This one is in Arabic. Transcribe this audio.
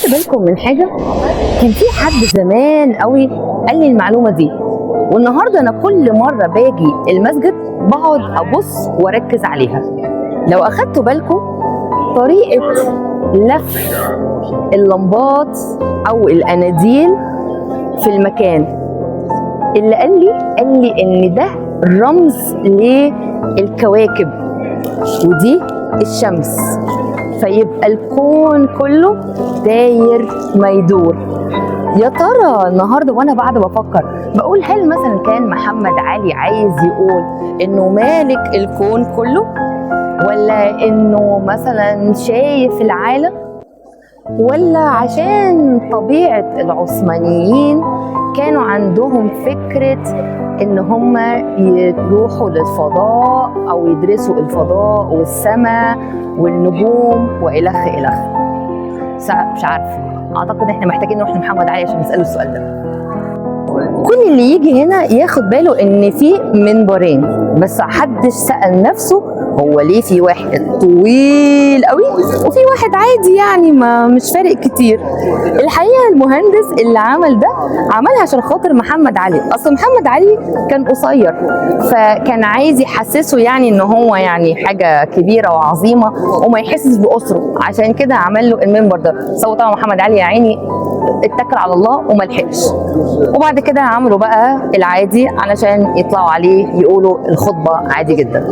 خدت بالكم من حاجه؟ كان في حد زمان قوي قال لي المعلومه دي، والنهارده انا كل مره باجي المسجد بقعد ابص واركز عليها. لو اخدتوا بالكم طريقه لف اللمبات او الاناديل في المكان، اللي قال لي ان ده رمز للكواكب ودي الشمس، فيبقى الكون كله داير ما يدور. يا ترى النهارده وانا بعد بفكر بقول هل مثلا كان محمد علي عايز يقول انه مالك الكون كله، ولا انه مثلا شايف العالم، ولا عشان طبيعة العثمانيين كانوا عندهم فكرة ان هم يروحوا للفضاء او يدرسوا الفضاء والسماء والنجوم والخ الخ. مش عارفه، اعتقد احنا محتاجين نروح لمحمد علي عشان نساله السؤال ده. كل اللي يجي هنا ياخد باله ان في منبرين، بس محدش سأل نفسه هو ليه في واحد طويل قوي وفي واحد عادي يعني ما مش فارق كتير. الحقيقه المهندس اللي عمل ده عملها عشان خاطر محمد علي، اصل محمد علي كان قصير فكان عايز يحسسه يعني ان هو يعني حاجه كبيره وعظيمه وما يحسش باسره، عشان كده عمل له المنبر ده. سوى طبعا محمد علي يا عيني اتكل على الله وما لحقش، وبعد كده عملوا بقى العادي علشان يطلعوا عليه يقولوا الخطبه عادي جدا.